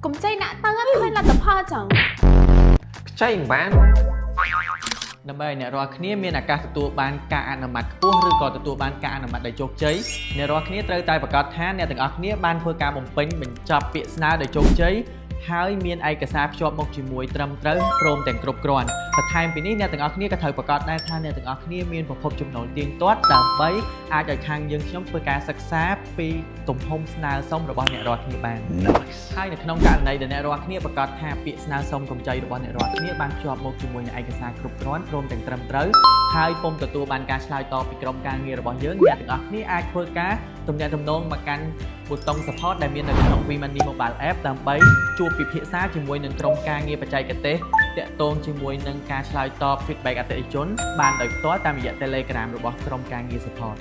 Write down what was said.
Cũng chay nã tớ khơi là tập hoa chẳng. Chay bán. ដើម្បីអ្នករាល់គ្នាមានឱកាសទទួលបានការអនុម័តខ្ពស់ឬក៏ទទួលបានការអនុម័តដោយជោគជ័យអ្នករាល់គ្នាត្រូវតែប្រកាសថាអ្នកទាំងអស់គ្នាបានធ្វើការបំពេញបញ្ចប់ពាក្យស្នើដោយជោគជ័យហើយមានឯកសារភ្ជាប់មកជាមួយត្រឹមត្រូវព្រមទាំងគ្រប់គ្រាន់បន្ថែមពីនេះអ្នកទាំងអស់គ្នាក៏ត្រូវប្រកាសដែរថាអ្នកទាំងអស់គ្នាមានប្រភពចំណូលទៀងទាត់ដើម្បីអាចឲ្យខាងយើងខ្ញុំធ្វើការសិក្សាពីទំហំស្នើសុំរបស់អ្នករាល់គ្នាបាន ហើយនៅក្នុងករណីដែលអ្នករាល់គ្នាប្រកាសថាពាក្យស្នើសុំកម្ចីរបស់អ្នករាល់គ្នាបានភ្ជាប់មកជាមួយនឹងឯកសារគ្រប់គ្រាន់ព្រមទាំងត្រឹមត្រូវហើយពុំទទួលបានការឆ្លើយតបពីក្រុមការងាររបស់យើងអ្នកទាំងអស់គ្នាអាចធ្វើការទំនាក់ទំនងមកកាន់ប៊ូតុង support ដែលមាននៅក្នុង WeMoney Mobile App ដើម្បីជួបពិភាក្សាជាមួយនឹងក្រុមការងារបច្ចេកទេសទាក់ទងជាមួយនឹងការឆ្លើយតប feedback អតិថិជនបានដោយផ្ទាល់តាមរយៈ Telegram របស់ក្រុមការងារ support